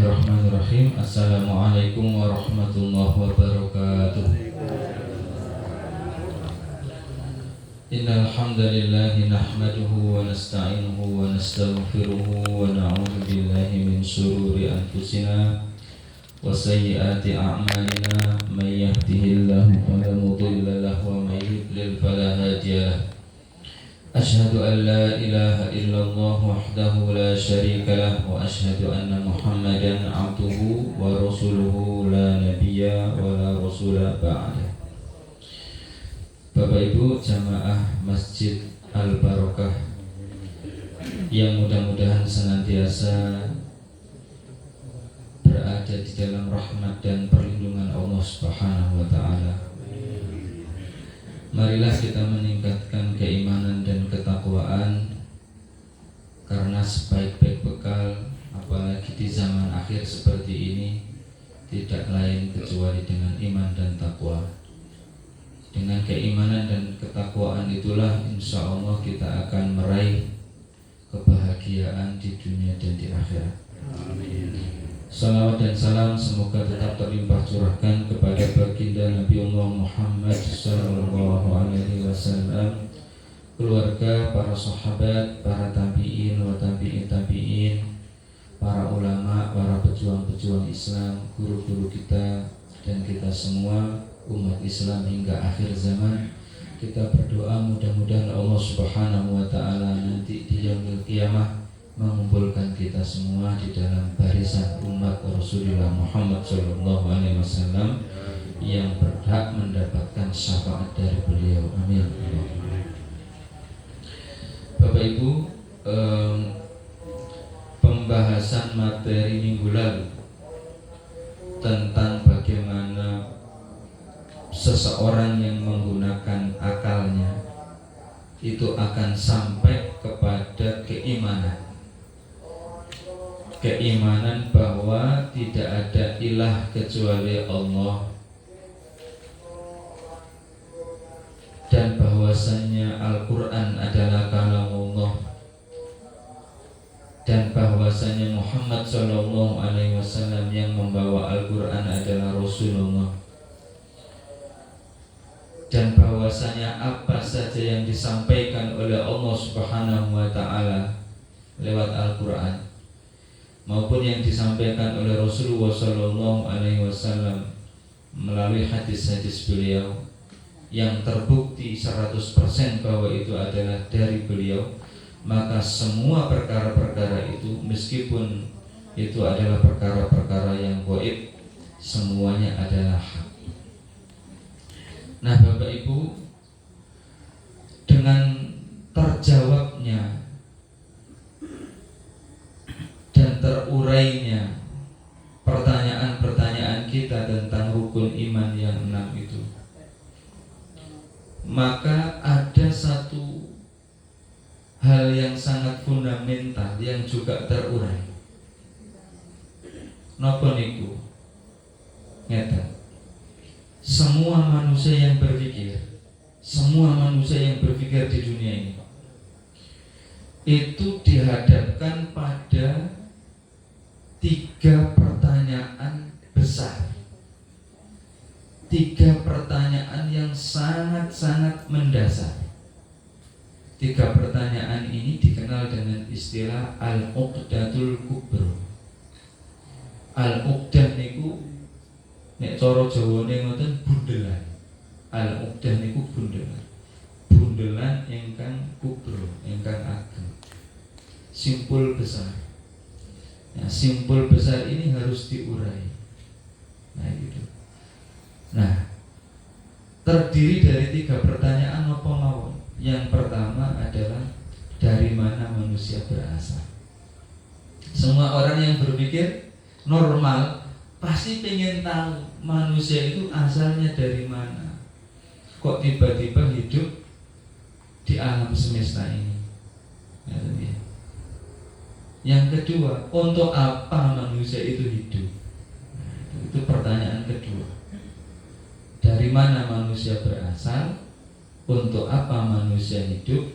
Bismillahirrahmanirrahim. Assalamualaikum warahmatullahi wabarakatuh. Innal hamdalillah nahmaduhu wa nasta'inuhu wa nastaghfiruhu wa na'udzu billahi min shururi anfusina wa sayyiati a'malina. May yahdihillahu fala mudilla lahu wa may yudlil fala hadiya lahu. Asyhadu an la ilaha illallah wahdahu la syarika lah wa asyhadu anna Muhammadan abduhu wa rasuluhu la nabiyya wa la rasula ba'da. Bapak Ibu jamaah Masjid Al-Barokah yang mudah-mudahan senantiasa berada di dalam rahmat dan perlindungan Allah Subhanahu wa taala. Marilah kita meningkatkan keimanan dan ketakwaan, karena sebaik-baik bekal apalagi di zaman akhir seperti ini tidak lain kecuali dengan iman dan takwa. Dengan keimanan dan ketakwaan itulah insya Allah kita akan meraih kebahagiaan di dunia dan di akhirat. Amin. Salawat dan salam semoga tetap terlimpah curahkan kepada baginda Nabiullah Muhammad sallallahu alaihi wasallam, keluarga, para sahabat, para tabi'in wa tabi'in tabi'in, para ulama, para pejuang-pejuang Islam, guru-guru kita, dan kita semua umat Islam hingga akhir zaman. Kita berdoa mudah-mudahan Allah Subhanahu wa taala nanti di yaumil qiyamah mengumpulkan kita semua di dalam barisan umat Rasulullah Muhammad sallallahu alaihi wasallam yang berhak mendapatkan syafaat dari beliau. Amin. Bapak Ibu, pembahasan materi minggu lalu tentang bagaimana seseorang yang menggunakan akalnya itu akan sampai kepada keimanan bahwa tidak ada ilah kecuali Allah, dan bahwasanya Al-Quran adalah kalamullah, dan bahwasanya Muhammad sallallahu alaihi wasallam yang membawa Al-Quran adalah Rasulullah, dan bahwasanya apa saja yang disampaikan oleh Allah Subhanahu wa taala lewat Al-Quran maupun yang disampaikan oleh Rasulullah sallallahu alaihi wasallam melalui hadis-hadis beliau yang terbukti 100% bahwa itu adalah dari beliau, maka semua perkara-perkara itu meskipun itu adalah perkara-perkara yang gaib, semuanya adalah hak. Nah Bapak Ibu, dengan terjawabnya dan terurainya pertanyaan-pertanyaan kita tentang rukun iman yang 6 itu, maka ada satu hal yang sangat fundamental yang juga terurai. Napa niku? Ngeten. Semua manusia yang berpikir di dunia ini itu dihadapkan pada 3 pertanyaan besar, 3 pertanyaan yang sangat-sangat mendasar. 3 pertanyaan ini dikenal dengan istilah al-uqdatul kubra. Al-uqdah niku nek cara Jawane ngoten bundelan. Al-uqdah niku bundelan. Bundelan ingkang kubra, ingkang ageng. Simpul besar. Nah, simpul besar ini harus diurai. Nah, gitu. Nah, terdiri dari 3 pertanyaan apa mawon. Yang pertama adalah dari mana manusia berasal. Semua orang yang berpikir normal pasti pengen tahu manusia itu asalnya dari mana. Kok tiba-tiba hidup di alam semesta ini. Yang kedua, untuk apa manusia itu hidup? Itu pertanyaan kedua. Dari mana manusia berasal? Untuk apa manusia hidup?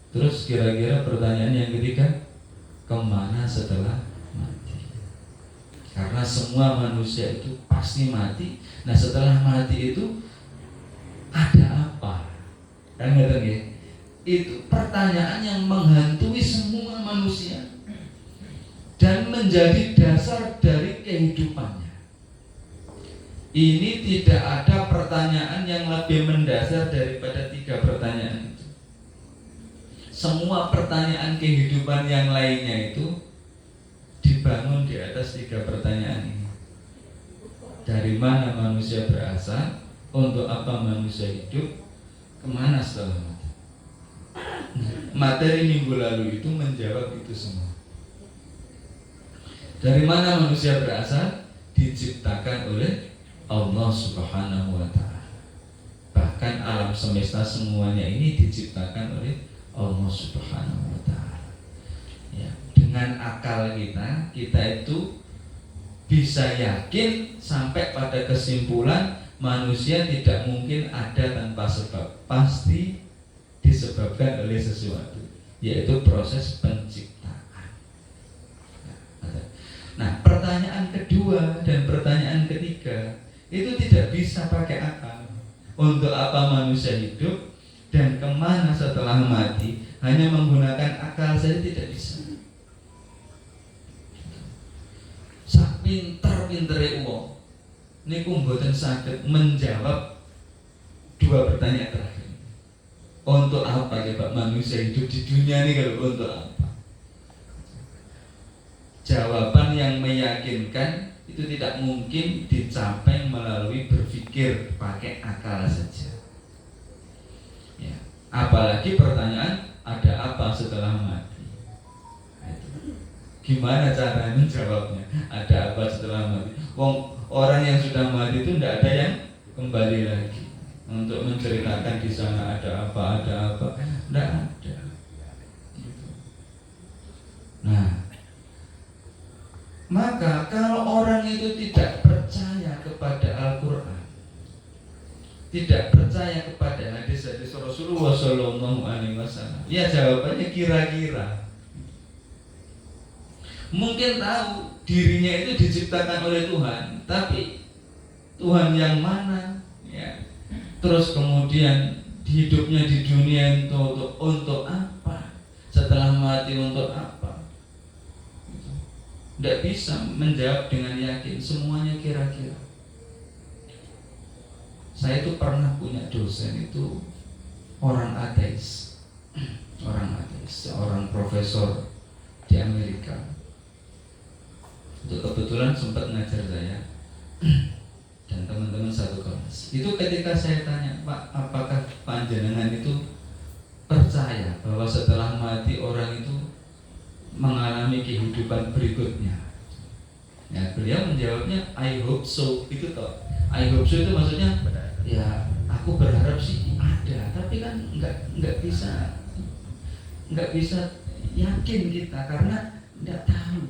Terus kira-kira pertanyaan yang ketiga, kemana setelah mati? Karena semua manusia itu pasti mati. Nah setelah mati itu ada apa? Kan ngerti ya? Itu pertanyaan yang menghantui semua manusia dan menjadi dasar dari kehidupannya. Ini tidak ada pertanyaan yang lebih mendasar daripada 3 pertanyaan itu. Semua pertanyaan kehidupan yang lainnya itu dibangun di atas 3 pertanyaan ini. Dari mana manusia berasal? Untuk apa manusia hidup? Kemana setelah mati? Materi minggu lalu itu menjawab itu semua. Dari mana manusia berasal? Diciptakan oleh Allah Subhanahu wa Ta'ala. Bahkan alam semesta semuanya ini diciptakan oleh Allah Subhanahu wa Ta'ala. Ya, dengan akal kita itu bisa yakin sampai pada kesimpulan manusia tidak mungkin ada tanpa sebab. Pasti disebabkan oleh sesuatu, yaitu proses penciptaan. Nah, pertanyaan kedua dan pertanyaan ketiga itu tidak bisa pakai akal. Untuk apa manusia hidup dan kemana setelah mati? Hanya menggunakan akal saja tidak bisa. Sak pinter-pintere wong niku mboten saged menjawab 2 pertanyaan terakhir. Untuk apa coba manusia hidup di dunia ini kalau untuk apa? Jawaban yang meyakinkan itu tidak mungkin dicapai melalui berpikir pakai akal saja. Ya. Apalagi pertanyaan ada apa setelah mati? Nah, itu. Gimana cara menjawabnya? Ada apa setelah mati? Orang yang sudah mati itu tidak ada yang kembali lagi untuk menceritakan di sana ada apa, tidak ada. Nah, maka kalau orang itu tidak percaya kepada Al-Quran, tidak percaya kepada hadis-hadis Rasulullah SAW, ya jawabannya kira-kira. Mungkin tahu dirinya itu diciptakan oleh Tuhan, tapi Tuhan yang mana? Ya. Terus kemudian hidupnya di dunia itu untuk apa? Setelah mati untuk apa? Tidak bisa menjawab dengan yakin, semuanya kira-kira. Saya itu pernah punya dosen itu orang ateis, seorang profesor di Amerika. Itu kebetulan sempat ngajar saya dan teman-teman satu kelas. Itu ketika saya tanya, Pak, apakah panjenengan itu percaya bahwa setelah mati orang itu mengalami kehidupan berikutnya? Ya, beliau menjawabnya I hope so. Itu toh, I hope so itu maksudnya ya aku berharap sih ada, tapi kan nggak bisa yakin kita karena nggak tahu.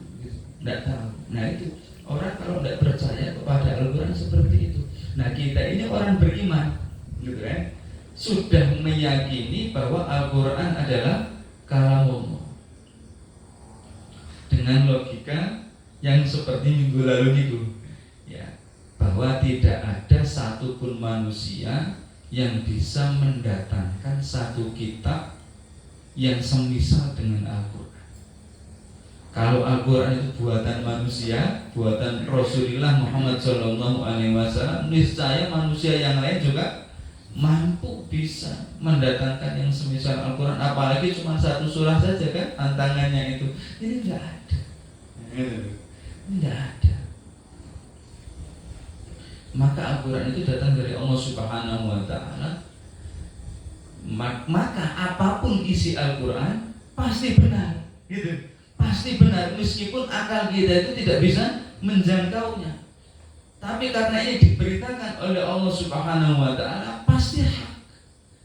Nah itu orang kalau nggak percaya kepada Al-Quran seperti itu. Nah kita ini orang beriman, gitu kan, sudah meyakini bahwa Al-Quran adalah kalamullah dengan logika yang seperti minggu lalu itu, ya, bahwa tidak ada satupun manusia yang bisa mendatangkan satu kitab yang semisal dengan Al-Quran. Kalau Al-Quran itu buatan manusia, buatan Rasulullah Muhammad SAW, niscaya manusia yang lain juga mampu bisa mendatangkan yang semisal Al-Quran. Apalagi cuma satu surah saja kan tantangannya itu. Ini tidak ada. Tidak ada. Maka Al-Quran itu datang dari Allah Subhanahu wa Ta'ala. Maka apapun isi Al-Quran pasti benar, gitu. Pasti benar, meskipun akal kita itu tidak bisa menjangkaunya. Tapi karena ini diberitakan oleh Allah Subhanahu wa Ta'ala, pasti hak.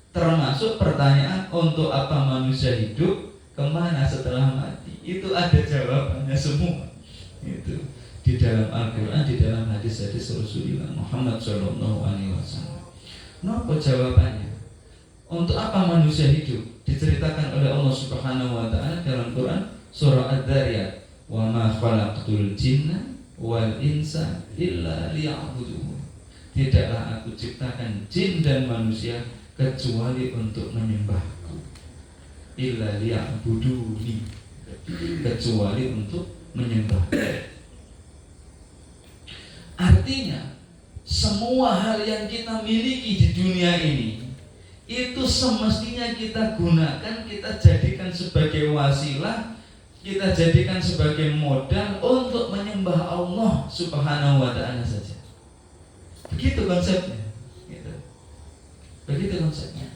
Termasuk pertanyaan untuk apa manusia hidup, kemana setelah mati, itu ada jawabannya semua. Itu di dalam Al-Quran, di dalam hadis-hadis Rasulullah Muhammad SAW. Apa jawabannya? Untuk apa manusia hidup? Diceritakan oleh Allah Subhanahu wa Ta'ala dalam Quran surah Ad-Dzariyat, wa ma khalaqtul jinna wal insa illa liya'budun. Tidaklah aku ciptakan jin dan manusia kecuali untuk menyembahku. Illa liya'buduni, kecuali untuk menyembah. Artinya semua hal yang kita miliki di dunia ini itu semestinya kita gunakan, kita jadikan sebagai wasilah, kita jadikan sebagai modal untuk menyembah Allah Subhanahu wa ta'ala saja. Begitu konsepnya, gitu. Begitu konsepnya.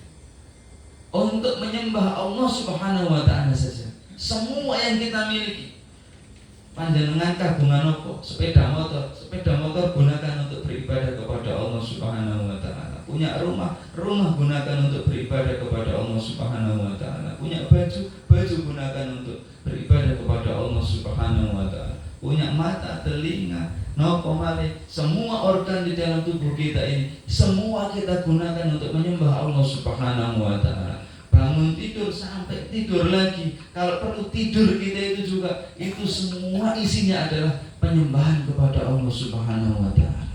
Untuk menyembah Allah Subhanahu wa ta'ala saja. Semua yang kita miliki, panjenengan kagungan apa? Sepeda motor gunakan untuk beribadah kepada Allah Subhanahu wa ta'ala. Punya rumah gunakan untuk beribadah kepada Allah Subhanahu wa ta'ala. Punya baju gunakan untuk beribadah kepada Allah Subhanahu wa ta'ala. Punya mata, telinga, nopo malih, semua organ di dalam tubuh kita ini semua kita gunakan untuk menyembah Allah Subhanahu wa ta'ala. Bangun tidur sampai tidur lagi, kalau perlu tidur kita itu juga, itu semua isinya adalah penyembahan kepada Allah Subhanahu wa ta'ala.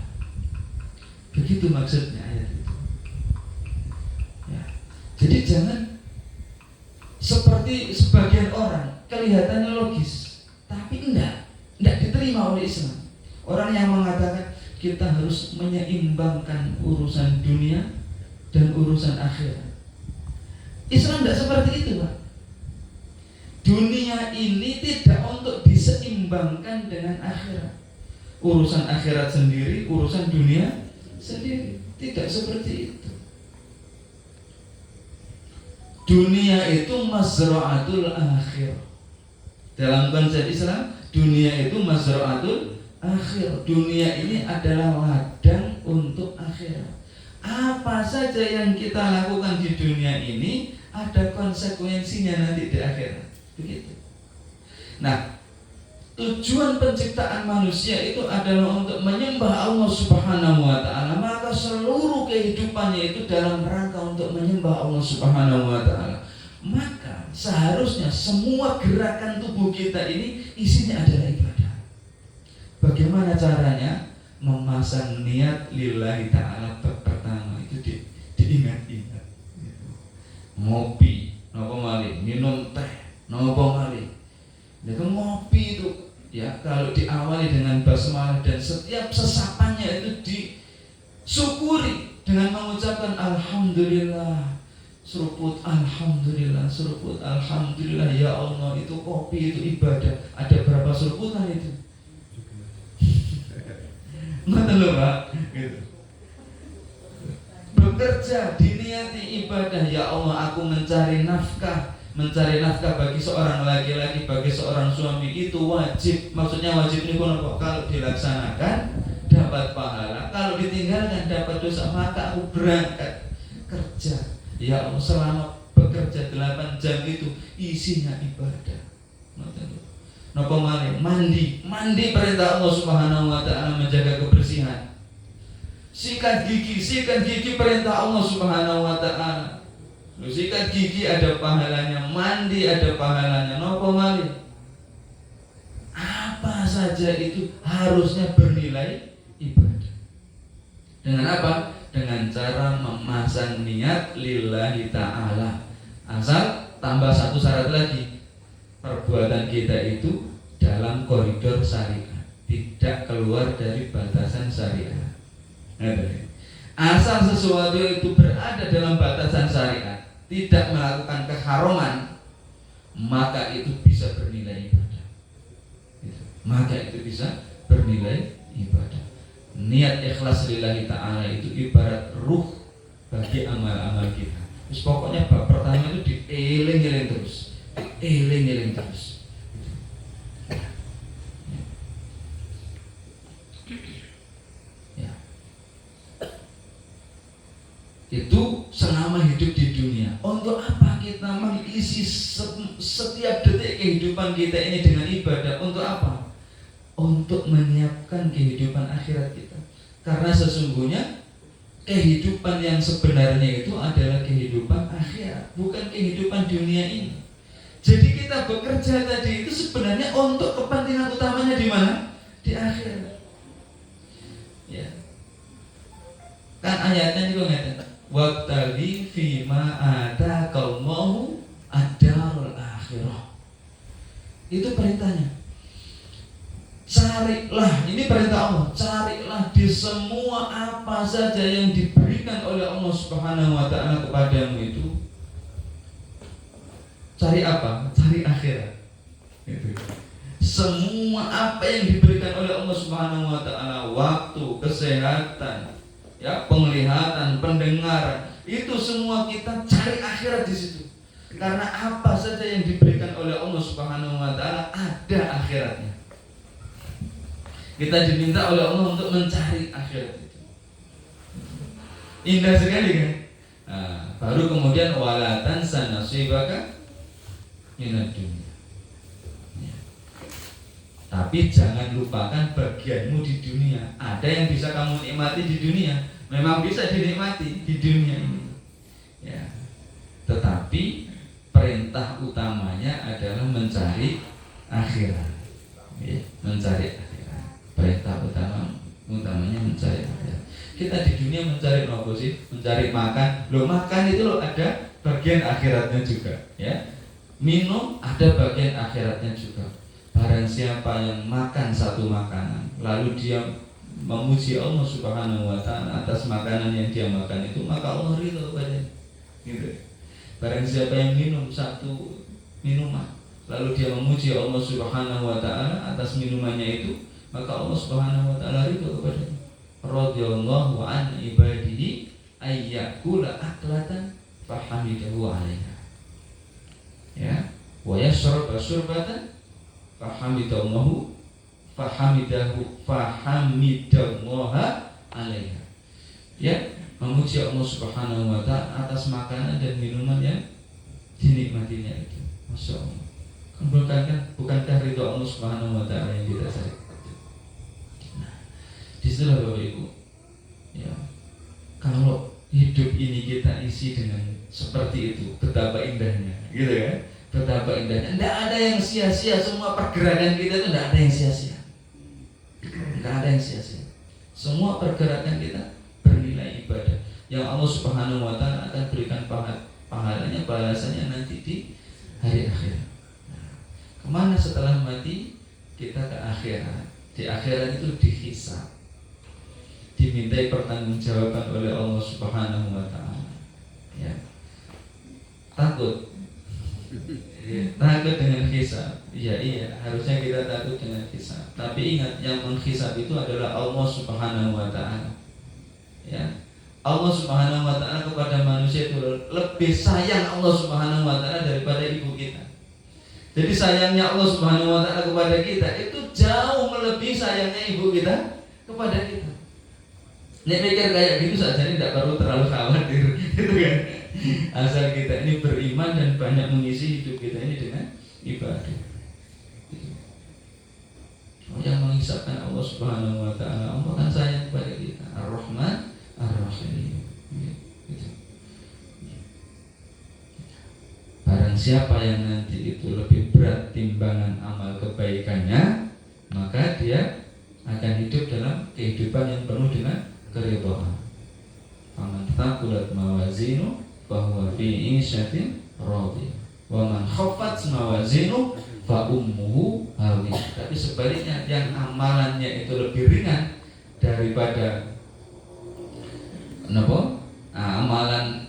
Begitu maksudnya ayat itu ya. Jadi jangan seperti sebagian orang kelihatannya logis, tapi enggak diterima oleh Islam. Orang yang mengatakan kita harus menyeimbangkan urusan dunia dan urusan akhirat. Islam tidak seperti itu, Pak. Dunia ini tidak untuk diseimbangkan dengan akhirat. Urusan akhirat sendiri, urusan dunia sendiri. Tidak seperti itu. Dunia itu mazra'atul akhir. Dalam konsep Islam, dunia itu mazra'atul akhir. Dunia ini adalah ladang untuk akhirat. Apa saja yang kita lakukan di dunia ini ada konsekuensinya nanti di akhirat. Begitu. Nah, tujuan penciptaan manusia itu adalah untuk menyembah Allah Subhanahu wa ta'ala. Maka seluruh kehidupannya itu dalam rangka untuk menyembah Allah Subhanahu wa ta'ala. Maka seharusnya semua gerakan tubuh kita ini isinya adalah ibadah. Bagaimana caranya? Memasang niat lillahi ta'ala pertama itu diingat-ingat. Ngopi, nopo malih, minum teh, nopo malih. Itu ngopi itu ya kalau diawali dengan basmalah dan setiap sesapannya itu disyukuri dengan mengucapkan alhamdulillah, seruput alhamdulillah, seruput alhamdulillah, ya Allah, itu kopi itu ibadah. Ada berapa seruputan itu? Nggak tahu Pak, gitu. Bekerja diniati ibadah, ya Allah aku mencari nafkah bagi seorang laki-laki, bagi seorang suami, itu wajib. Maksudnya wajib ini pun kalau dilaksanakan dapat pahala, kalau ditinggalkan dapat dosa. Maka aku berangkat kerja, ya Allah, selama bekerja 8 jam itu isinya ibadah. Napa malih mandi perintah Allah Subhanahu wa ta'ala, menjaga kebersihan. Sikat gigi perintah Allah Subhanahu wa ta'ala. Sikat gigi ada pahalanya, mandi ada pahalanya. Napa malih apa saja itu harusnya bernilai ibadah. Dengan apa? Dengan cara memasang niat lillahi ta'ala. Asal tambah satu syarat lagi, perbuatan kita itu dalam koridor syariat, tidak keluar dari batasan syariat. Asal sesuatu itu berada dalam batasan syariat, tidak melakukan keharaman, maka itu bisa bernilai ibadah. Maka itu bisa bernilai ibadah. Niat ikhlas lillahi ta'ala itu ibarat ruh bagi amal-amal kita. Terus pokoknya bab pertama itu dieling-eling terus. Eling-eling terus. Ya. Itu selama hidup di dunia. Untuk apa kita mengisi setiap detik kehidupan kita ini dengan ibadah? Untuk apa? Untuk menyiapkan kehidupan akhirat kita. Karena sesungguhnya kehidupan yang sebenarnya itu adalah kehidupan akhirat, bukan kehidupan dunia ini. Jadi kita bekerja tadi itu sebenarnya untuk kepentingan utamanya di mana? di akhirat. Ya. Kan ayatnya juga ngeten. Wabtaghi fima ataqallahu ad-darul akhirah. Itu perintahnya. Carilah, ini perintah Allah. Carilah di semua apa saja yang diberikan oleh Allah Subhanahu wa taala kepadamu itu. Cari apa? Cari akhirat. Gitu. Semua apa yang diberikan oleh Allah Subhanahu wa taala, waktu, kesehatan, ya, penglihatan, pendengaran, itu semua kita cari akhirat di situ. Karena apa saja yang diberikan oleh Allah Subhanahu wa taala ada akhiratnya. Kita diminta oleh Allah untuk mencari akhirat itu. Indah sekali kan? Nah, baru kemudian wala tansa nasibaka minad dunya. Ya. Tapi jangan lupakan bagianmu di dunia. Ada yang bisa kamu nikmati di dunia, memang bisa dinikmati di dunia ini. Ya. Tetapi perintah utamanya adalah mencari akhirat. Ya, mencari akhirat. Perintah utamanya mencari akhirat. Kita di dunia mencari apa sih? Mencari makan. Loh, makan itu loh ada bagian akhiratnya juga, ya. Minum ada bagian akhiratnya juga. Barang siapa yang makan satu makanan lalu dia memuji Allah Subhanahu wa taala atas makanan yang dia makan itu, maka Allah ridho padanya. Gitu. Barang siapa yang minum satu minuman lalu dia memuji Allah Subhanahu wa taala atas minumannya itu, maka Allah Subhanahu wa taala ridho kepadanya. Radhiyallahu an ibadihi ayyakula aklatan fahamidahu 'alaiha. Ya, wa yashraba syurbatan fahamidahu 'alaiha. Ya, memuji Allah Subhanahu wa taala atas makanan dan minuman yang dinikmatinya itu. Masya Allah. Bukankah ridho Allah Subhanahu wa taala yang kita cari? Disitulah Bapak Ibu, ya, kalau hidup ini kita isi dengan seperti itu, betapa indahnya, gitu kan? Betapa indahnya. Tidak ada yang sia-sia, semua pergerakan kita itu tidak ada yang sia-sia. Tidak ada yang sia-sia. Semua pergerakan kita bernilai ibadah yang Allah Subhanahu wa taala akan berikan pahalanya, balasannya nanti di hari akhirat. Nah, kemana setelah mati? Kita ke akhirat. Di akhirat itu dihisab, dimintai pertanggungjawaban oleh Allah Subhanahu wa taala. Ya. Takut. Ya, takut dengan hisab. Iya, harusnya kita takut dengan hisab. Tapi ingat, yang menghisab itu adalah Allah Subhanahu wa taala. Ya. Allah Subhanahu wa taala kepada manusia itu lebih sayang Allah Subhanahu wa taala daripada ibu kita. Jadi sayangnya Allah Subhanahu wa taala kepada kita itu jauh melebihi sayangnya ibu kita kepada kita. Nek mikir kayak gitu saja tidak perlu terlalu khawatir, gitu kan? Asal kita ini beriman dan banyak mengisi hidup kita ini dengan ibadah. Yang menghisapkan Allah Subhanahu wa taala, Allah kan sayang kepada kita. Ar-Rahman Ar-Rahim. Gitu. Barang siapa yang nanti itu lebih berat timbangan amal kebaikannya, maka dia akan hidup dalam kehidupan yang penuh dengan keridhaan. Faman thaqulat mawazinu fahuwa fi 'ishatin radiyah. Wa man khaffat mawazinu fa ummuhu hawiyah. Tapi sebaliknya, yang amalannya itu lebih ringan daripada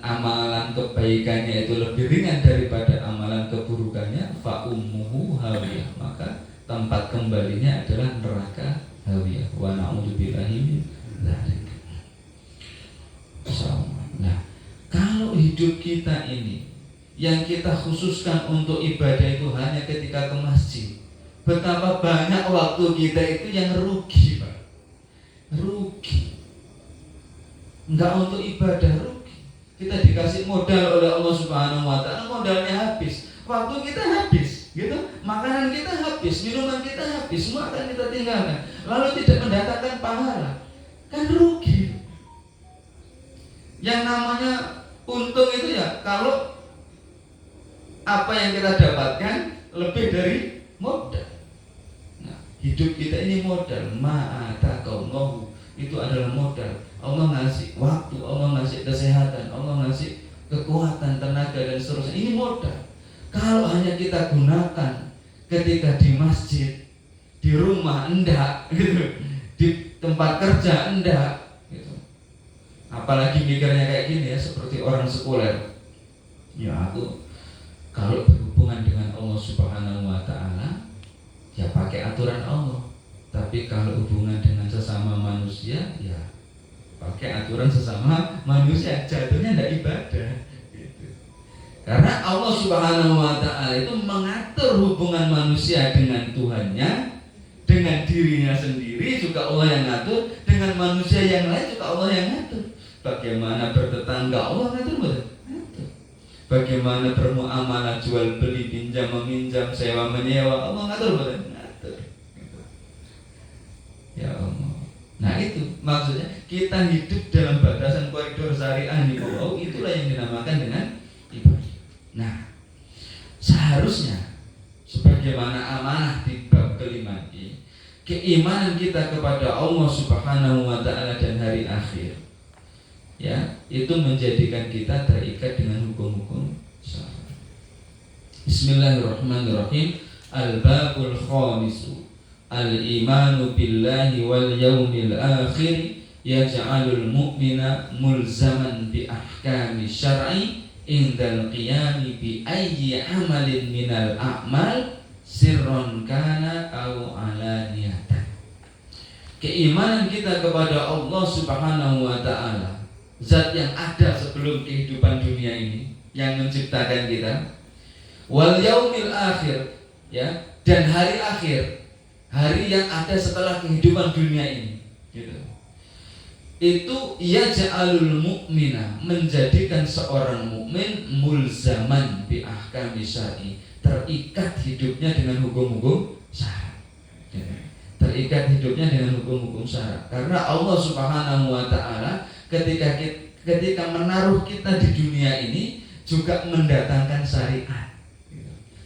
amalan kebaikannya itu lebih ringan daripada amalan keburukannya, fa ummuhu hawiyah, maka tempat kembalinya adalah neraka hawiyah. Wa na'udzubillahi min dzalik. Nah, kalau hidup kita ini yang kita khususkan untuk ibadah itu hanya ketika ke masjid, betapa banyak waktu kita itu yang rugi, Pak. Rugi. Enggak untuk ibadah, rugi. Kita dikasih modal oleh Allah Subhanahu wa taala, modalnya habis. Waktu kita habis, gitu. Makanan kita habis, minuman kita habis, semua akan kita tinggalkan. Lalu tidak mendatangkan pahala. Kan rugi. Yang namanya untung itu ya kalau apa yang kita dapatkan lebih dari modal. Nah, Hidup kita ini modal. Ma'ataqallahu, itu adalah modal. Allah ngasih waktu, Allah ngasih kesehatan, Allah ngasih kekuatan, tenaga dan seterusnya. Ini modal. Kalau hanya kita gunakan ketika di masjid, di rumah enggak gitu, di tempat kerja enggak gitu. Apalagi mikirnya kayak gini ya, seperti orang sekuler. Ya aku kalau berhubungan dengan Allah Subhanahu wa taala ya pakai aturan Allah. Tapi kalau hubungan dengan sesama manusia ya pakai aturan sesama manusia, jatuhnya enggak ibadah gitu. Karena Allah Subhanahu wa taala itu mengatur hubungan manusia dengan Tuhannya, dengan dirinya sendiri juga Allah yang ngatur, dengan manusia yang lain juga Allah yang ngatur. Bagaimana bertetangga Allah ngatur betul? Ngatur. Bagaimana bermuamalah jual beli, pinjam meminjam, sewa menyewa, Allah ngatur betul? Ngatur. Ya Allah. Nah itu maksudnya kita hidup dalam batasan koridor syariah di bawah, itulah yang dinamakan dengan ibadah. Nah seharusnya sebagaimana amanah di bab kelima ini, keimanan kita kepada Allah Subhanahu wa taala dan hari akhir ya, itu menjadikan kita terikat dengan hukum-hukum syariat. Bismillahirrahmanirrahim. Al-babul khamisu al-imanu billahi wal yaumil akhir yaj'alul mu'mina mulzaman bi ahkami syar'i indal qiyami bi ayyi amalin minal a'mal sirron kana au alaniyatan. Keimanan kita kepada Allah Subhanahu wa taala, zat yang ada sebelum kehidupan dunia ini, yang menciptakan kita, wal yaumil akhir ya, dan hari akhir, hari yang ada setelah kehidupan dunia ini gitu. Itu ia ja'alul mu'mina, menjadikan seorang mukmin mulzaman bi ahkami syar'i, terikat hidupnya dengan hukum-hukum syara. Terikat hidupnya dengan hukum-hukum syara. Karena Allah Subhanahu wa taala ketika menaruh kita di dunia ini juga mendatangkan syariat.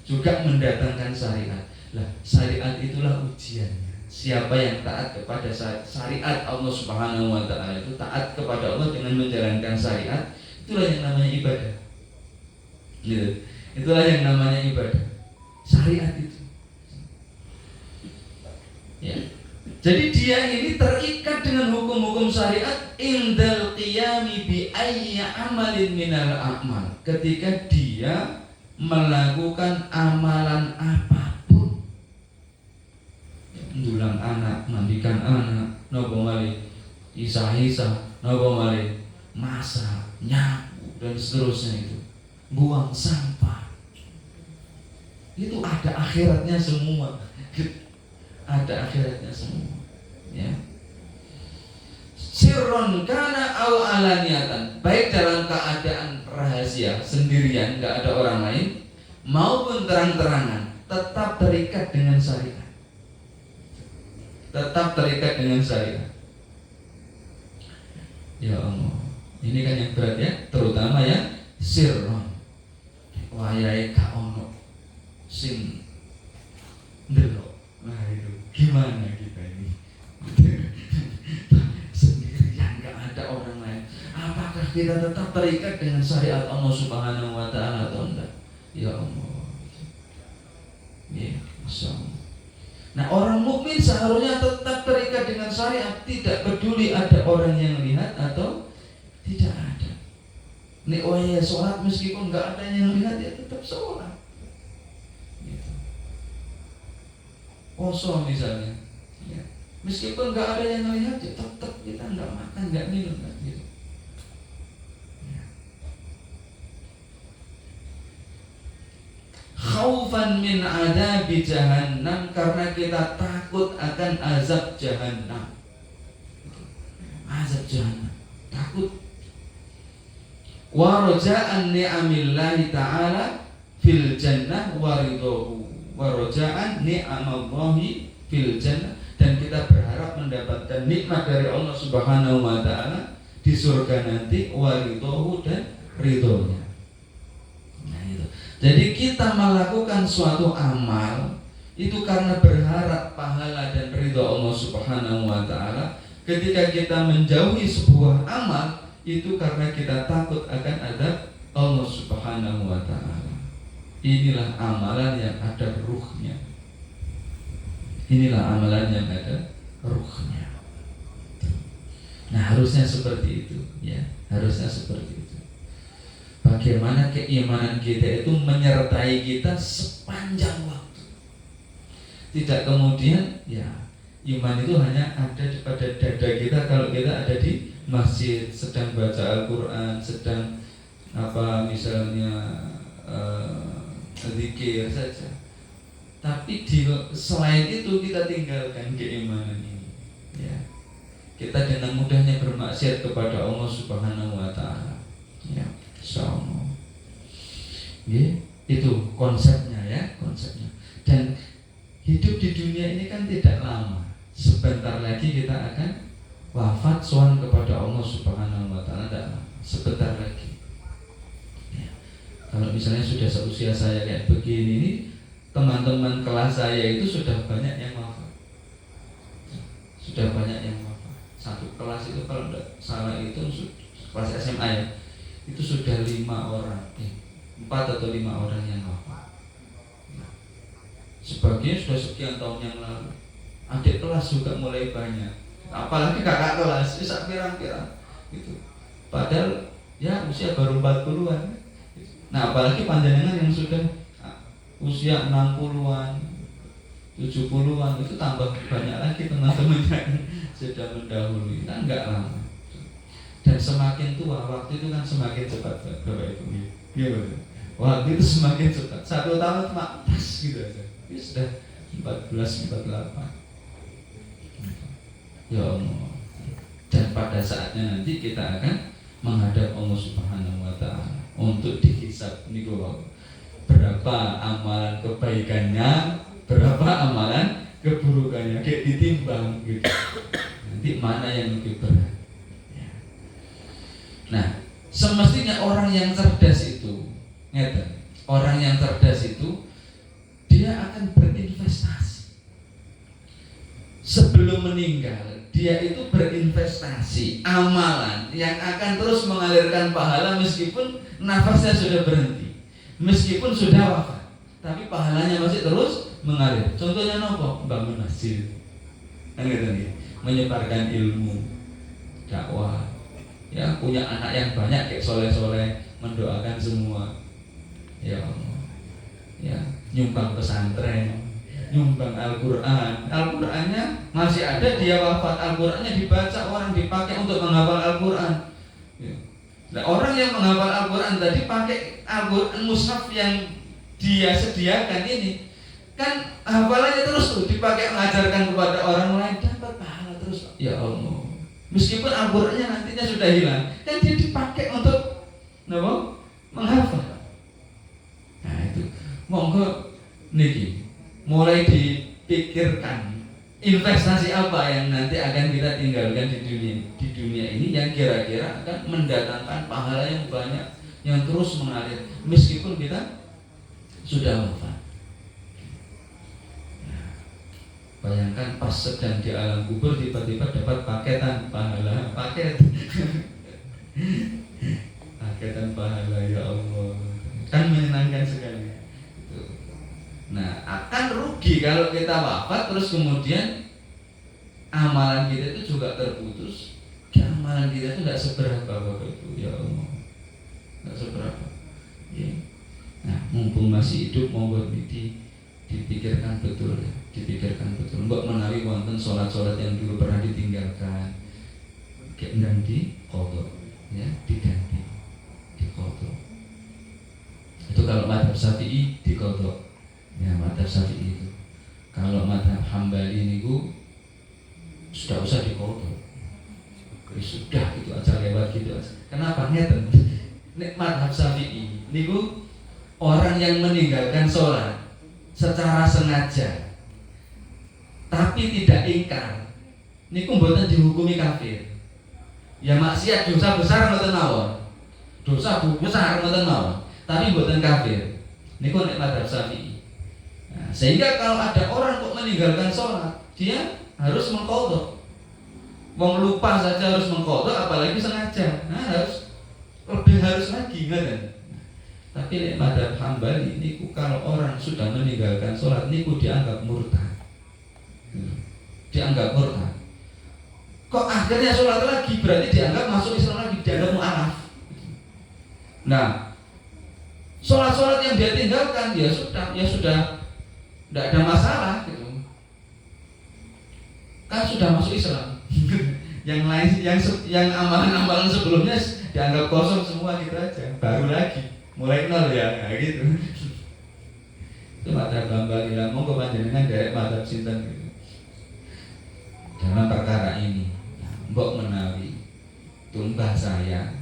Juga mendatangkan syariat. Lah, syariat itulah ujiannya. Siapa yang taat kepada syariat Allah Subhanahu wa taala, itu taat kepada Allah dengan menjalankan syariat, itulah yang namanya ibadah. Gitu. Itulah yang namanya ibadah. Syariat itu. Ya. Jadi dia ini terikat dengan hukum-hukum syariat indal qiyami bi ayyi amalin minal a'mal. Ketika dia melakukan amalan apapun, ndulang anak, mandikan anak, nopo malih isah-isah, nopo malih masak, nyapu dan seterusnya, itu buang sampah, itu ada akhiratnya semua. Ada akhiratnya semua ya. Sirron kana au alaniyatan, baik dalam keadaan rahasia sendirian, enggak ada orang lain, maupun terang-terangan, tetap terikat dengan syariat. Tetap terikat dengan syariat. Ya Allah, ini kan yang berat ya, terutama yang sirron. Wayahe gak ono sing ndelok. Nah itu gimana kita ini? Sendirian, gak ada orang lain. Apakah kita tetap terikat dengan syariat Allah Subhanahu wa taala atau enggak? Ya Allah. Ya, Masya Allah. Nah, orang mukmin seharusnya tetap terikat dengan syariat, tidak peduli ada orang yang lihat atau tidak ada. Nek wae sholat meskipun enggak ada yang lihat, ya tetap sholat. Gitu. Poso misalnya, ya. Meskipun enggak ada yang lihat, ya tetap kita enggak makan, enggak minum, gitu. Khaufan min adabi jahannam, karena kita takut akan azab jahannam. Azab jahannam, takut. Wa raja'an ni'amillahi ta'ala fil jannah wa ridhahu. Wa raja'an ni'amallahi fil jannah, dan kita berharap mendapatkan nikmat dari Allah Subhanahu wa taala di surga nanti, wa ridhahu, dan ridhonya. Nah itu. Jadi kita melakukan suatu amal itu karena berharap pahala dan ridha Allah Subhanahu wa taala. Ketika kita menjauhi sebuah amal, itu karena kita takut akan adab Allah Subhanahu wa taala. Inilah amalan yang ada ruhnya. Inilah amalan yang ada ruhnya. Nah, harusnya seperti itu, ya. Harusnya seperti itu. Bagaimana keimanan kita itu menyertai kita sepanjang waktu. Tidak kemudian ya iman itu hanya ada pada dada kita kalau kita ada di masjid sedang baca Al-Quran, sedang misalnya zikir saja. Tapi selain itu kita tinggalkan keimanan ini, ya. Kita dengan mudahnya bermaksiat kepada Allah Subhanahu wa taala. Ya, insyaallah. Ya, itu konsepnya, ya, konsepnya. Dan hidup di dunia ini kan tidak lama. Sebentar lagi kita akan wafat sowan kepada Allah Subhanahu wa taala. Sebentar lagi. Ya. Kalau misalnya sudah seusia saya kayak begini ini, teman-teman kelas saya itu sudah banyak yang wafat. Sudah banyak yang wafat. Satu kelas itu kalau tidak salah itu kelas SMA ya, itu sudah 4 atau 5 orang yang wafat. Sebagian sudah sekian tahun yang lalu. Adik kelas juga mulai banyak. Apalagi kakak kelas, bisa pirang-pirang gitu. Padahal ya usia baru 40-an. Nah, apalagi panjenengan yang sudah usia 60-an, 70-an, itu tambah banyak lagi teman-teman yang sudah mendahului. Kan enggak lama. Dan semakin tua, waktu itu kan semakin cepat, Bapak Ibu. Iya betul. Waktu itu semakin cepat. 1 tahun cuma pas gitu aja. Ini sudah 14-48. Ya Allah. Dan pada saatnya nanti kita akan menghadap Allah Subhanahu wa taala untuk dihisab niku berapa amalan kebaikannya, berapa amalan keburukannya, kayak ditimbang gitu. Nanti mana yang lebih berat. Ya. Nah, semestinya orang yang cerdas itu, orang yang cerdas itu dia akan berinvestasi. Sebelum meninggal, dia itu berinvestasi amalan yang akan terus mengalirkan pahala meskipun nafasnya sudah berhenti, meskipun sudah wafat, tapi pahalanya masih terus mengalir. Contohnya nopo? Bangun masjid, menyebarkan ilmu, dakwah, ya, punya anak yang banyak kayak soleh-soleh, mendoakan semua, ya Allah, ya, nyumbang pesantren, nyumbang Al-Quran. Al-Qurannya masih ada, dia wafat, Al-Qurannya dibaca, orang dipakai untuk menghafal Al-Quran. Ya. Nah, orang yang menghafal Al-Quran tadi pakai Al-Quran mushaf yang dia sediakan ini, kan hafalannya terus tuh dipakai mengajarkan kepada orang lain, dapat pahala terus. Ya Allah, meskipun Al-Qurannya nantinya sudah hilang, kan dia dipakai untuk menghafal. Nah itu, monggo niki mulai dipikirkan investasi apa yang nanti akan kita tinggalkan di dunia ini yang kira-kira akan mendatangkan pahala yang banyak, yang terus mengalir meskipun kita sudah wafat. Nah, bayangkan pas sedang di alam kubur tiba-tiba dapat paketan pahala, paketan pahala, ya Allah, kan menyenangkan sekali. Nah, akan rugi kalau kita wafat terus kemudian amalan kita itu juga terputus. Amalan kita itu tidak seberapa, Bapak Ibu, ya Allah, tidak seberapa. Ya. Nah, mumpung masih hidup, monggo dipikirkan betul, ya. Dipikirkan betul. Mbok menawi wonten sholat-sholat yang dulu pernah ditinggalkan, kendang diqodho, ya, diganti, diqodho. Itu kalau mazhab Syafi'i diqodho. Ya, mazhab Syafi'i itu. Kalau mazhab Hambali niku sudah usah diqodho. Sudah gitu aja, lewat gitu aja. Kenapa ngeten? Nek mazhab Syafi'i niku orang yang meninggalkan sholat secara sengaja tapi tidak ingkar niku mboten dihukumi kafir. Ya maksiat dosa besar mboten mawon. Dosa besar mboten mawon, tapi mboten kafir. Niku nek mazhab Syafi'i. Nah, sehingga kalau ada orang kok meninggalkan sholat, dia harus mengqadha. Wong lupa saja harus mengqadha, apalagi sengaja. Nah, harus lagi kan. Tapi nek madzhab Hambali niku kalau orang sudah meninggalkan sholat niku dianggap murtad. Dianggap murtad. Kok akhirnya sholat lagi, berarti dianggap masuk Islam lagi, dianggap mu'alaf. Nah, sholat-sholat yang dia tinggalkan ya sudah tidak ada masalah gitu. Kan sudah masuk Islam. Yang lain yang amalan-amalan sebelumnya dianggap kosong semua gitu aja. Baru lagi mulai nol ya, kayak gitu. Itu madzhab Hambali. Monggo panjenengan derek madzhab sinten gitu. Dalam perkara ini, mbok menawi tumbah saya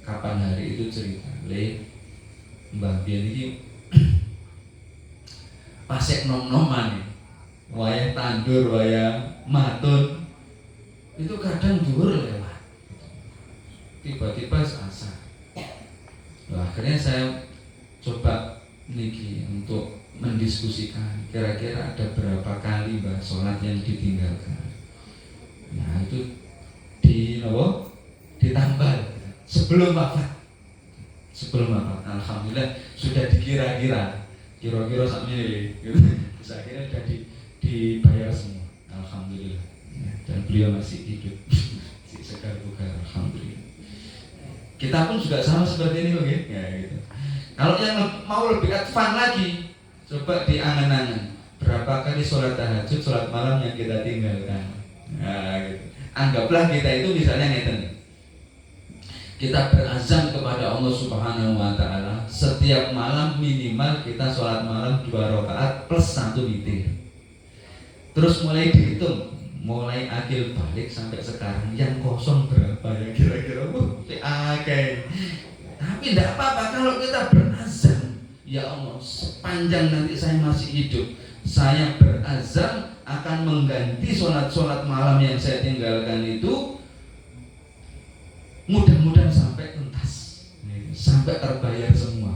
kapan hari itu cerita le Mbah Bian ini pasek nom-noman wayah tandur, wayah matun itu kadang dhuwur lewat tiba-tiba asar. Akhirnya saya coba niki untuk mendiskusikan kira-kira ada berapa kali Mbah sholat yang ditinggalkan. Nah itu ditambah sebelum wafat. Alhamdulillah sudah dikira-kira sakmene gitu. Terus akhirnya sudah dibayar semua. Alhamdulillah. Ya, dan beliau masih hidup. Si segar bugar, alhamdulillah. Kita pun juga sama seperti ini loh ya, gitu. Kalau yang mau lebih advance lagi, coba diangan-angan berapa kali sholat tahajud, sholat malam yang kita tinggalkan. Nah, gitu. Anggaplah kita itu misalnya ngeten. Kita berazam kepada Allah Subhanahu wa taala setiap malam minimal kita sholat malam 2 rakaat plus 1 witir. Terus mulai dihitung, mulai akil balik sampai sekarang yang kosong berapa ya kira-kira? Oke. Tapi tidak apa-apa kalau kita berazam, ya Allah, sepanjang nanti saya masih hidup, saya berazam akan mengganti sholat malam yang saya tinggalkan itu. Mudah-mudahan sampai tuntas, sampai terbayar semua.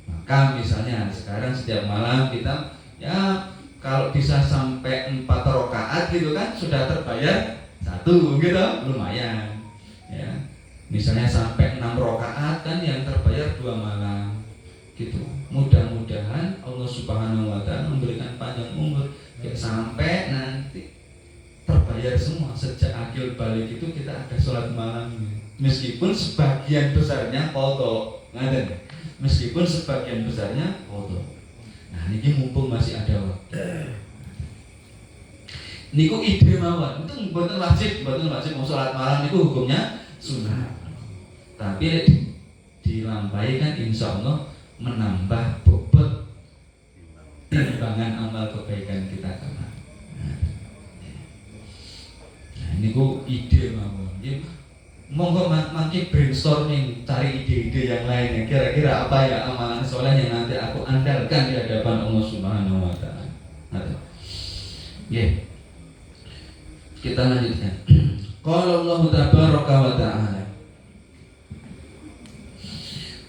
Maka misalnya sekarang setiap malam kita ya kalau bisa sampai 4 rakaat gitu kan sudah terbayar 1 gitu, lumayan. Ya. Misalnya sampai 6 rakaat kan yang terbayar 2 malam gitu. Mudah-mudahan Allah Subhanahu wa taala memberikan panjang umur sampai nanti terbayar semua. Sejak akhir balik itu kita ada sholat malam. Meskipun sebagian besarnya qadha, meskipun sebagian besarnya qadha. Nah, niki mumpung masih ada waktu. Niku ide mawon, itu mboten wajib mau salat malam niku hukumnya sunah. Tapi dilampahi kan insyaallah menambah bobot timbangan amal kebaikan kita kelak. Nah, niku ide mawon. Monggo mangke brainstorming, cari ide-ide yang lainnya. Kira-kira apa ya amalan soleh yang nanti aku andalkan di hadapan Allah Subhanahu wa taala. Ya. Kita lanjutkan. Qala Allah tabaraka wa ta'ala.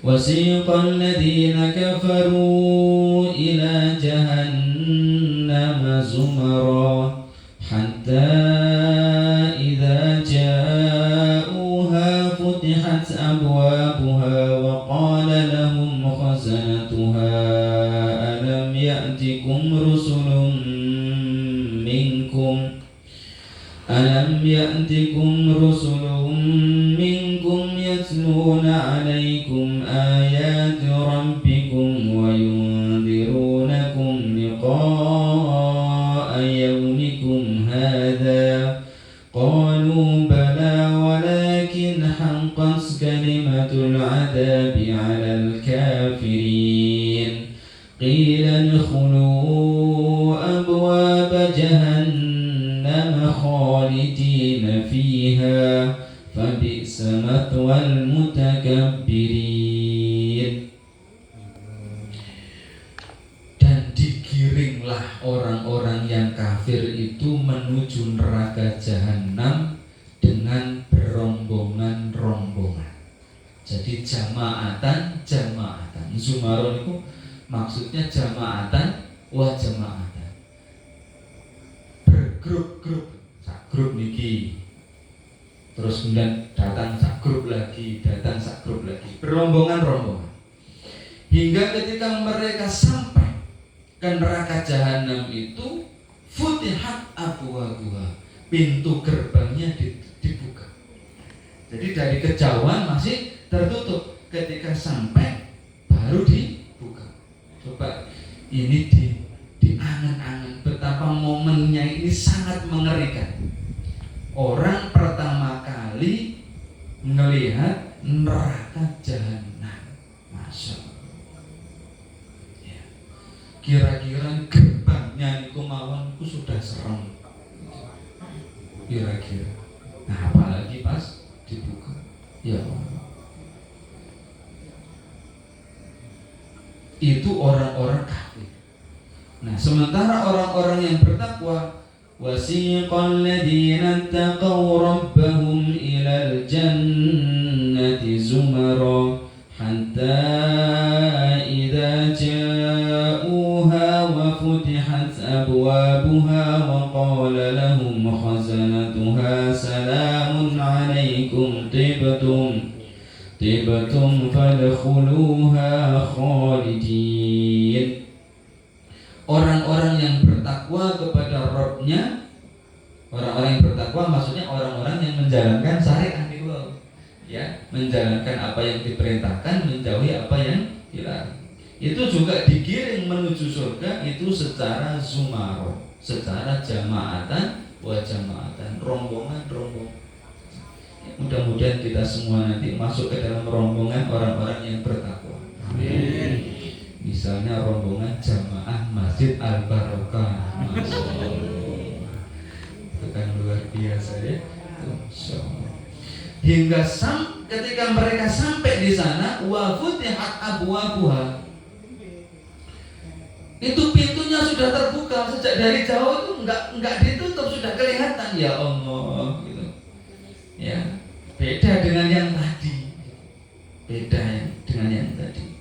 Wasiqal ladzina kafaru ila jahannam zumara hatta idza فتحت أبوابها وقال لهم خزنتها ألم يأتكم رسل منكم يتلون عليكم آيات ربكم وينذرونكم لقاء يومكم هذا قالوا بلى ولكن حقت كلمة العذاب على الكافرين قيل ادخلوا أبواب جهنم خالدين فيها فبئس مثوى المتكبرين. Dan digiringlah orang-orang yang kafir itu menuju neraka jahanam dengan berombongan-rombongan. Jadi jamaatan. Zumaron itu maksudnya jamaatan wa jama'atan. Bergrup-grup, sak grup niki. Terus kemudian datang sak grup lagi, datang sak grup lagi, berombongan-rombongan. Hingga ketika mereka sampai ke neraka jahanam itu, futihat abwabuha, pintu gerbangnya dibuka. Jadi dari kejauhan masih tertutup, ketika sampai baru dibuka. Coba ini diangan-angan betapa momennya ini sangat mengerikan. Orang pertama kali melihat neraka jahanam, masya Allah. Ya. Kira-kira gerbangnya niku mawon ku sudah serem. Kira-kira. Nah, apalagi pas dibuka. Ya Allah. Itu orang-orang kafir. Nah, sementara orang-orang yang bertakwa, wasiqal ladzina taqaw rabbahum ilal jannati zumara hatta idza ja'uha wa futihat abwabuha wa qala lahum khazanatuha salamun 'alaikum tibtum fadkhuluha khalidin. Orang-orang yang bertakwa kepada Rabb-nya, orang-orang yang bertakwa maksudnya orang-orang yang menjalankan syariat itu, ya, menjalankan apa yang diperintahkan, menjauhi apa yang dilarang. Itu juga digiring menuju surga itu secara zumaro, secara jamaatan wa jamaatan, rombongan-rombongan. Mudah-mudahan kita semua nanti masuk ke dalam rombongan orang-orang yang bertakwa. Amin. Misalnya rombongan jamaah Masjid Al-Barokah. Masya Allah. Itu kan luar biasa ya. Hingga ketika mereka sampai di sana, wa futihat abwabuha, itu pintunya sudah terbuka sejak dari jauh, itu enggak ditutup, sudah kelihatan. Ya Allah, gitu. Ya, beda dengan yang tadi. Beda dengan yang tadi.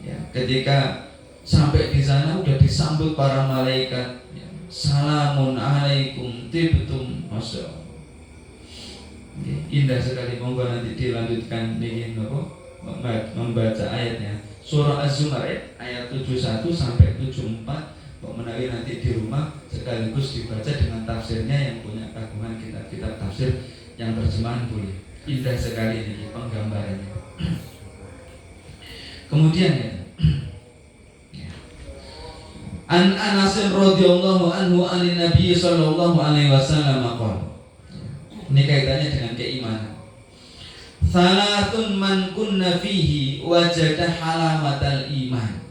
Ya, ketika sampai di sana udah disambut para malaikat, ya, salamun alaikum tibtum, masya Allah. Indah sekali. Monggo nanti dilanjutkan nih, membaca ayatnya. Surah Az-Zumar ayat 71 sampai 74. Kok menawi nanti di rumah sekaligus dibaca dengan tafsirnya, yang punya kagungan kitab-kitab tafsir yang terjemahan boleh. Indah sekali ini penggambarannya. Kemudian ya, An Anas radhiyallahu anhu anin Nabi sallallahu alaihi wasallam qala. Ini kaitannya dengan keimanan. Salatun man kunna fihi wajada halamatal iman.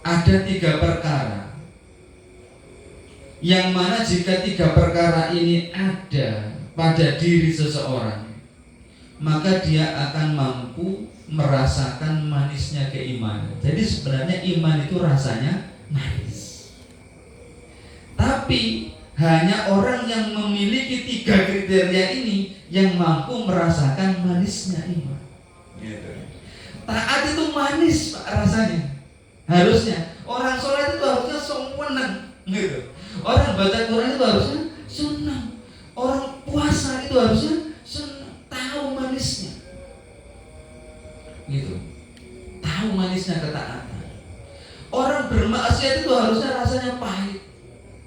Ada 3 perkara yang mana jika 3 perkara ini ada pada diri seseorang, maka dia akan mampu merasakan manisnya keimanan. Jadi sebenarnya iman itu rasanya manis. Tapi hanya orang yang memiliki 3 kriteria ini yang mampu merasakan manisnya iman. Taat itu manis Pak rasanya. Harusnya orang sholat itu harusnya seneng gitu. Orang baca Quran itu harusnya senang. Orang puasa itu harusnya senang, tahu manisnya. Gitu. Tahu manisnya ketaatan. Orang bermaksiat itu harusnya rasanya pahit,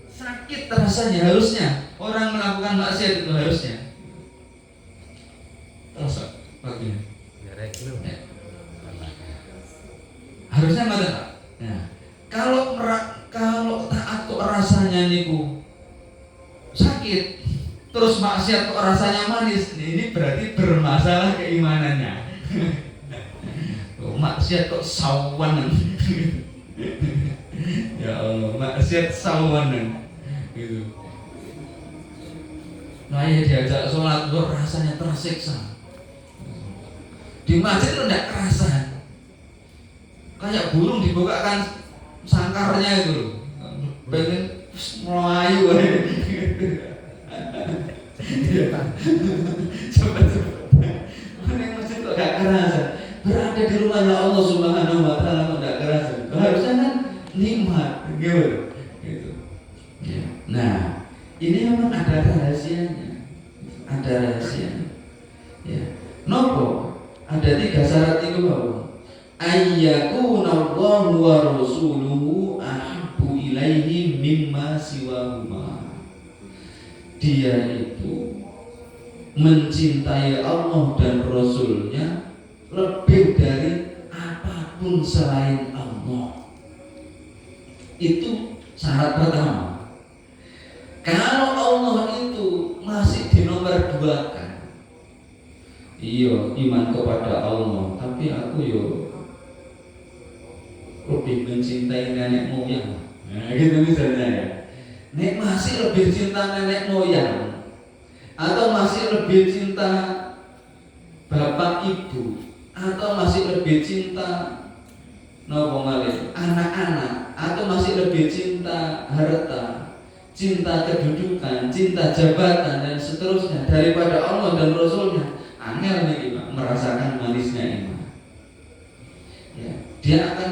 sakit rasanya harusnya. Orang melakukan maksiat itu harusnya. Rasa bagian. Harusnya mana Pak? Nah, kalau taat kok rasanya niku sakit, terus maksiat kok rasanya manis, ini berarti bermasalah keimanannya. Maksiat kok sawanan. Ya Allah, maksiat sawanan gitu. Nah, ya diajak sholat kok rasanya tersiksa. Di masjid itu tidak kerasan, kayak burung dibukakan sangkarnya itu, pengen melayu. Coba yang masjid kok gak kerasa, berada di rumahnya Allah Subhanahu wa Ta'ala kok gak kerasa. Harusnya kan nikmat. umat, gitu. Ya. Nah, ini memang ada rahasianya, Ya. Nopo? Ada 3 syarat itu bahwa ayyakuna wa rasuluhu ahabbu ilaihi mimma siwahuma. Dia itu mencintai Allah dan Rasulnya lebih dari apapun selain Allah. Itu syarat pertama. Kalau Allah itu masih dinomor 2-kan, iya iman kepada Allah, tapi aku lebih mencintai nenek moyang. Nah, gitu misalnya ya. Nek masih lebih cinta nenek moyang, atau masih lebih cinta bapak ibu, atau masih lebih cinta anak-anak, atau masih lebih cinta harta, cinta kedudukan, cinta jabatan dan seterusnya daripada Allah dan Rasulnya, angel nih Pak merasakan manisnya iman. Ya, dia akan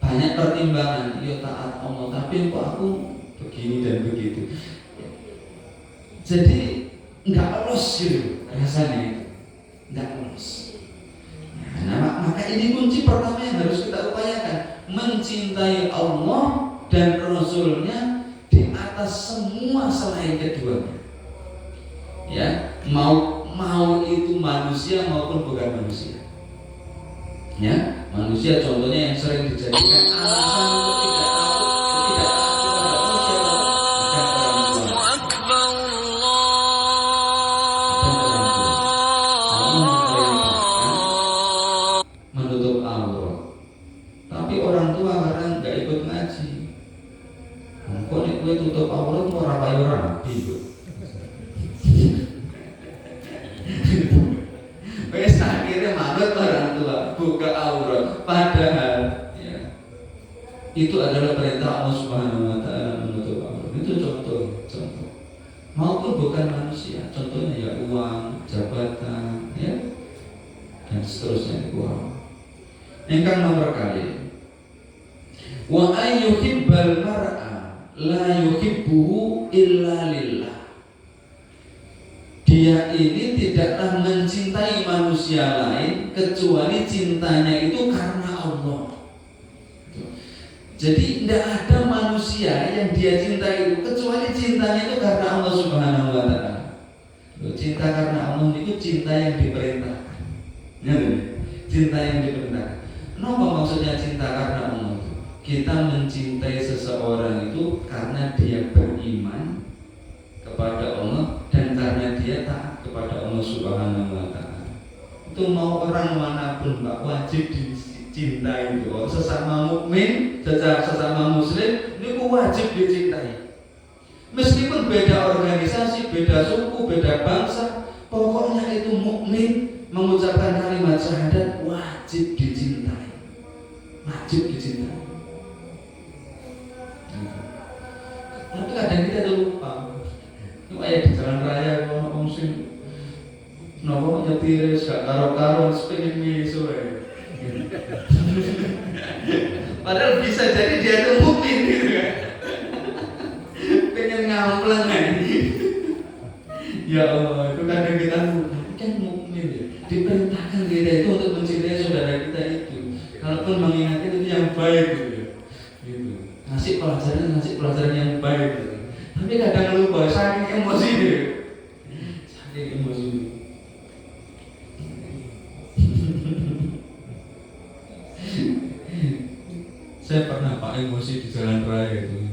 banyak pertimbangan, ya taat Allah, tapi kok aku begini dan begitu. Ya. Jadi nggak lolos gitu rasanya itu, nggak lolos. Nah, maka ini kunci pertama yang harus kita upayakan, mencintai Allah dan Rasulnya di atas semua selain keduanya. Ya, mau itu manusia maupun bukan manusia. Ya, manusia contohnya yang sering dijadikan alasan untuk tidak menutup aurat. Tapi orang tua kadang nggak ikut ngaji. Kok nek kowe tutup aurat mau ora payu rapi kok. Wes akhirnya manut orang tua buka aurat, padahal ya, itu adalah perintah Allah Subhanahu wa taala menutup aurat. Itu contoh. Maupun bukan manusia, contohnya ya uang, jabatan, ya dan seterusnya uang. Ingkang nomor kali wa ayyuhibbal mar'a la yuhibbuhu illa lillah. Dia ini tidaklah mencintai manusia lain kecuali cintanya itu karena Allah. Jadi tidak ada manusia yang dia cintai itu kecuali cintanya itu karena Allah Subhanahu wa taala. Cinta karena Allah itu cinta yang diperintahkan. Cinta yang diperintahkan. Apa maksudnya cinta karena Allah itu? Kita mencintai seseorang itu karena dia beriman kepada Allah dan karena dia taat kepada Allah Subhanahu wa taala. Itu mau orang manapun Pak wajib dicintai itu. Sesama mukmin, sesama muslim ini wajib dicintai. Meskipun beda organisasi, beda suku, beda bangsa, pokoknya itu mukmin mengucapkan kalimat syahadat wajib dicintai. Wajib dicintai. Tapi kadang kita lupa. Kayak di jalan raya kalau ngomong nopo nyetir gak karo-karo sepengin miso padahal bisa jadi dia itu mukmin gitu kan. Pengen ngamplang kan. Ya Allah, itu kadang kita kan mukmin ya. Diperintahkan kita itu untuk mencintai saudara kita itu. Kalaupun mengingatkan itu yang baik gitu ya. Gitu. Ngasih pelajaran yang baik gitu. Tapi kadang lupa, saking emosi deh. Saking emosi. Saya pernah Pak emosi di jalan raya itu.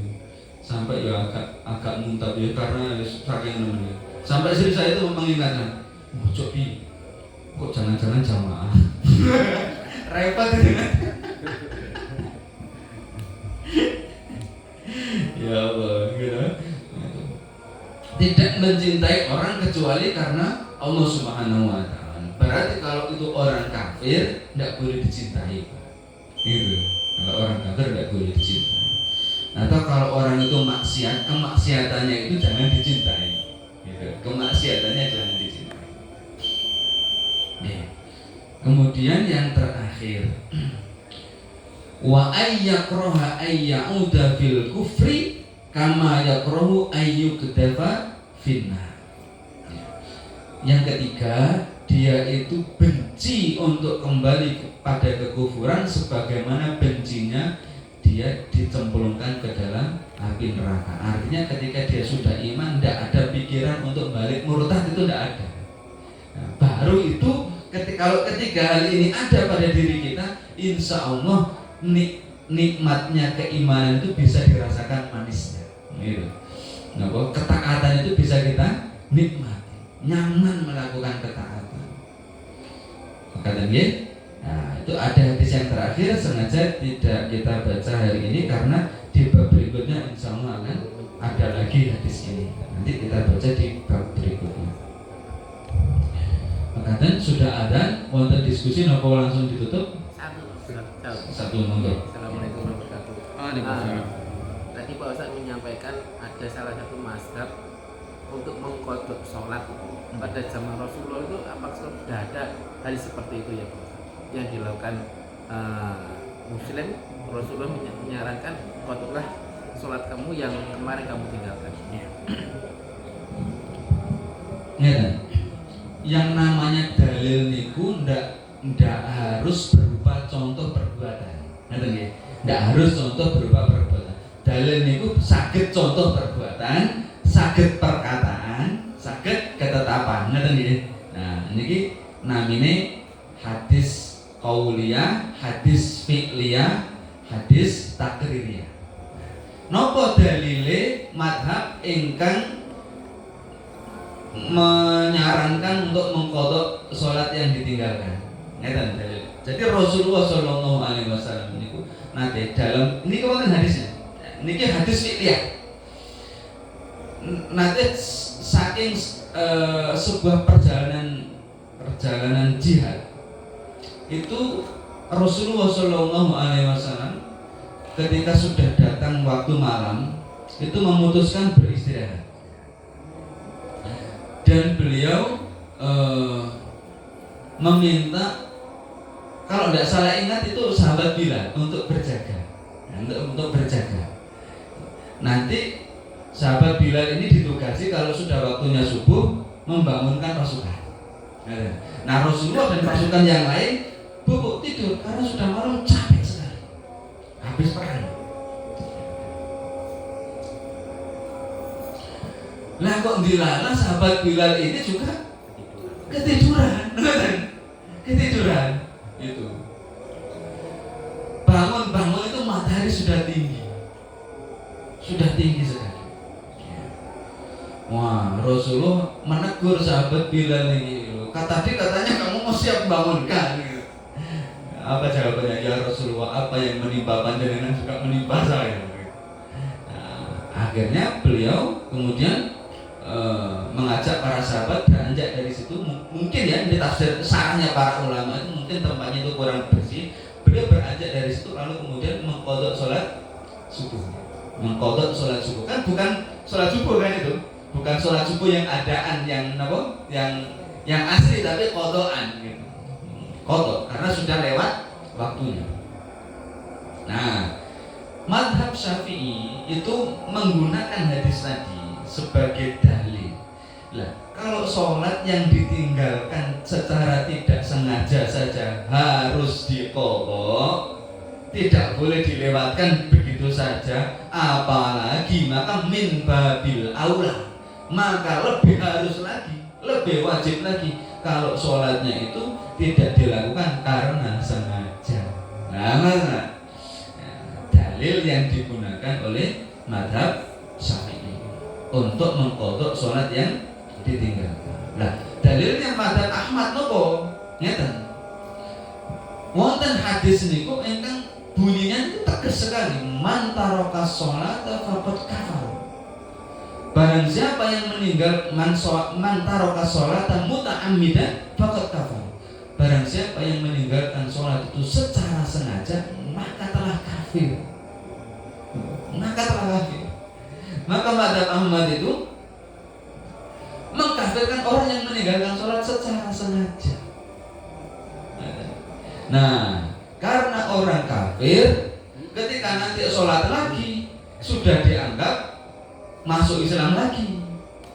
Sampai ya agak muntah ya karena saking namanya. Sampai istri saya itu mengingatkan, cobi, kok jangan-jangan jamaah. Repot gitu kan. Ya Allah, gitu. Tidak mencintai orang kecuali karena Allah Subhanahu wa taala. Berarti kalau itu orang kafir tidak boleh dicintai. Gitu. Kalau orang kafir tidak boleh dicintai. Atau kalau orang itu maksiat, kemaksiatannya itu jangan dicintai. Gitu. Kemaksiatannya jangan dicintai. Ya. Kemudian yang terakhir, wa ayyakraha ayyauda fil kufri kama yakrahu ayyukdafa finnar. Yang ketiga, dia itu benci untuk kembali kepada kekufuran sebagaimana bencinya dia dicemplungkan ke dalam api neraka. Artinya ketika dia sudah iman, tidak ada pikiran untuk balik murtad, itu tidak ada. Nah, baru itu kalau ketiga hal ini ada pada diri kita, insya Allah nikmatnya keimanan itu bisa dirasakan manisnya. Gitu. Nah, ketaatan itu bisa kita nikmati, nyaman melakukan ketaatan. Kata dia, nah itu ada hadis yang terakhir sengaja tidak kita baca hari ini karena di bab berikutnya insya Allah akan ada lagi hadis ini. Nanti kita baca di bab berikutnya. Makanya sudah ada, mau diskusi nopo langsung ditutup? Satu monggo. Assalamualaikum warahmatullahi wabarakatuh. Tadi Pak Ustadz menyampaikan ada salah satu mazhab untuk mengkodok sholat pada zaman Rasulullah itu, apakah sudah ada hal seperti itu ya Pak Ustadz yang dilakukan Muslim? Rasulullah menyarankan kodoklah sholat kamu yang kemarin kamu tinggalkan. Yang namanya dalil niku ndak harus berupa contoh perbuatan. Ndak harus contoh berupa perbuatan. Dalil niku saged contoh perbuatan, saged perkataan, saged ketetapan. Nah, niki namine hadis qauliyah, hadis fi'liyah, hadis takririyah. Napa dalile madhab ingkang menyarankan untuk mengkodok sholat yang ditinggalkan? Jadi Rasulullah Shallallahu Alaihi Wasallam ini nanti dalam ini kemarin hadisnya, ini hadis fiqhiyah. Nanti saking sebuah perjalanan jihad itu Rasulullah Shallallahu Alaihi Wasallam ketika sudah datang waktu malam itu memutuskan beristirahat, dan beliau meminta, kalau tidak salah ingat itu sahabat Bilal untuk berjaga, untuk berjaga. Nanti sahabat Bilal ini ditugasi kalau sudah waktunya subuh membangunkan pasukan. Nah Rasulullah dan pasukan yang lain bubuk tidur karena sudah malam, capek sekali, habis perang. Lah kok dilala sahabat Bilal ini juga ketiduran itu. Bangun itu matahari sudah tinggi sekali. Wah, Rasulullah menegur sahabat Bilal ini. Katanya kamu mau siap bangunkan. Apa jawabannya? Ya Rasulullah, apa yang menimpa panjenengan juga menimpa saya. Nah, akhirnya beliau kemudian mengajak para sahabat beranjak dari situ. Mungkin ya, di tafsir sarannya para ulama itu mungkin tempatnya itu kurang bersih. Beliau beranjak dari situ lalu kemudian mengqadha sholat subuh. Kan bukan sholat subuh kan itu, bukan sholat subuh yang adaan, yang apa? Yang asli, tapi qadhaan gitu. Qadha karena sudah lewat waktunya. Nah, mazhab Syafi'i itu menggunakan hadis tadi sebagai dalil. Lah, kalau sholat yang ditinggalkan secara tidak sengaja saja harus diqadha, tidak boleh dilewatkan begitu saja, apalagi maka min babil aula, maka lebih harus lagi, lebih wajib lagi kalau sholatnya itu tidak dilakukan karena sengaja. Nah, dalil yang digunakan oleh mazhab Syafi'i untuk mengqadha sholat yang ditinggalkan. Nah, dalilnya mazhab Ahmad nopo? Ngeten. Wonten hadis niku ingkang bunyinya itu tegas sekali, man taraka sholata faqad kafar. Barang siapa yang meninggal man taraka sholata muta'ammidan faqad kafar. Barang siapa yang meninggalkan sholat itu secara sengaja, maka telah kafir. Maka mazhab Ahmad itu mengkafirkan orang yang meninggalkan sholat secara sengaja. Nah, karena orang kafir ketika nanti sholat lagi sudah dianggap masuk Islam lagi.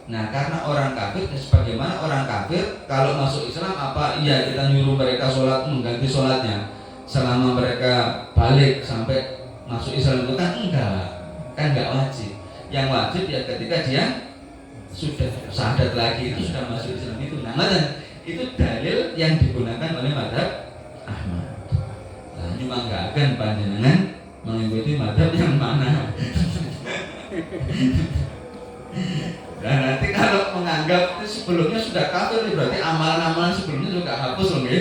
Nah, karena orang kafir, sebagaimana orang kafir kalau masuk Islam apa iya kita nyuruh mereka sholat mengganti sholatnya selama mereka balik sampai masuk Islam itu kan enggak wajib. Yang wajib ya ketika dia sudah syahadat lagi itu sudah masuk Islam itu. Nah, dan itu dalil yang digunakan oleh mazhab Ahmad. Nah, cuma enggak akan panjenengan mengikuti mazhab yang mana. Dan nanti kalau menganggap itu sebelumnya sudah kafir berarti amalan-amalan sebelumnya juga hapus loh ya.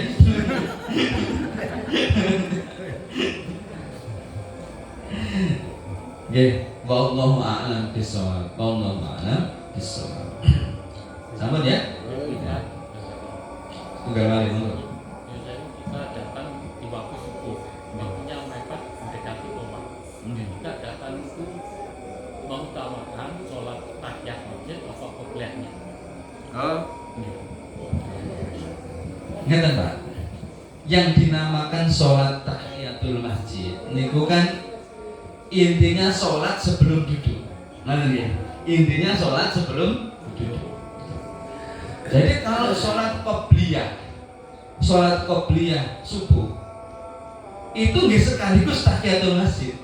Nggih, wallahu a'lam bishawab. Wallahu a'lam bishawab. Sampun ya? Tunggal malih monggo. Kita datang di waktu subuh, waktunya mepet mendekati rumah. Kita datang itu mengutamakan sholat tahiyat masjid atau qobliyahnya. Ngeten Pak. Yang dinamakan sholat tahiyatul masjid niku kan intinya sholat sebelum duduk. Ngoten ya. Intinya sholat sebelum duduk. Jadi kalau sholat qobliyah subuh itu nggih sekaligus tahiyatul masjid.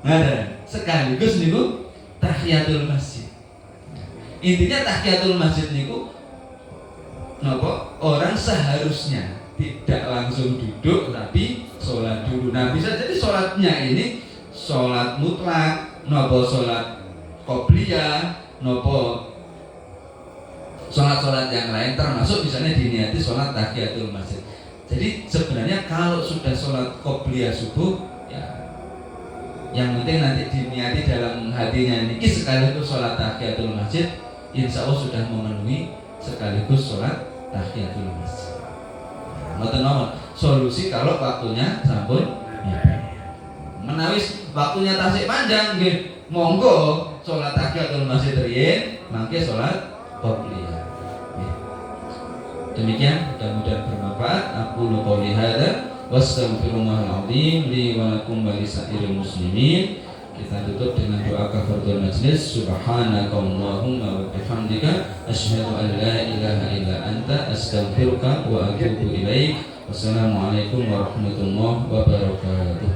Nah, sekaligus niku tahiyatul masjid. Intinya tahiyatul masjid niku napa? Orang seharusnya tidak langsung duduk tapi sholat dulu. Nah, bisa jadi sholatnya ini sholat mutlak, napa sholat qobliyah, napa sholat-sholat yang lain termasuk misalnya diniati sholat tahiyatul masjid. Jadi sebenarnya kalau sudah sholat qobliyah subuh ya yang penting nanti diniati dalam hatinya niki sekaligus sholat tahiyatul masjid, insya Allah sudah memenuhi sekaligus sholat tahiyatul masjid. Ngoten mawon solusi kalau waktunya sampun ya. Menawis waktunya tasik panjang nggih monggo sholat tahiyatul masjid riyen mangke sholat qobliyah. Demikian mudah-mudahan bermanfaat. Aku qouli hadza wastaghfirullahal azim li wa lakum wa lisairil muslimin. Kita tutup dengan doa kafaratul majlis. Subhanakallahumma wa bihamdika asyhadu an la ilaha illa anta astaghfiruka wa atubu ilaik. Wassalamualaikum warahmatullahi wabarakatuh.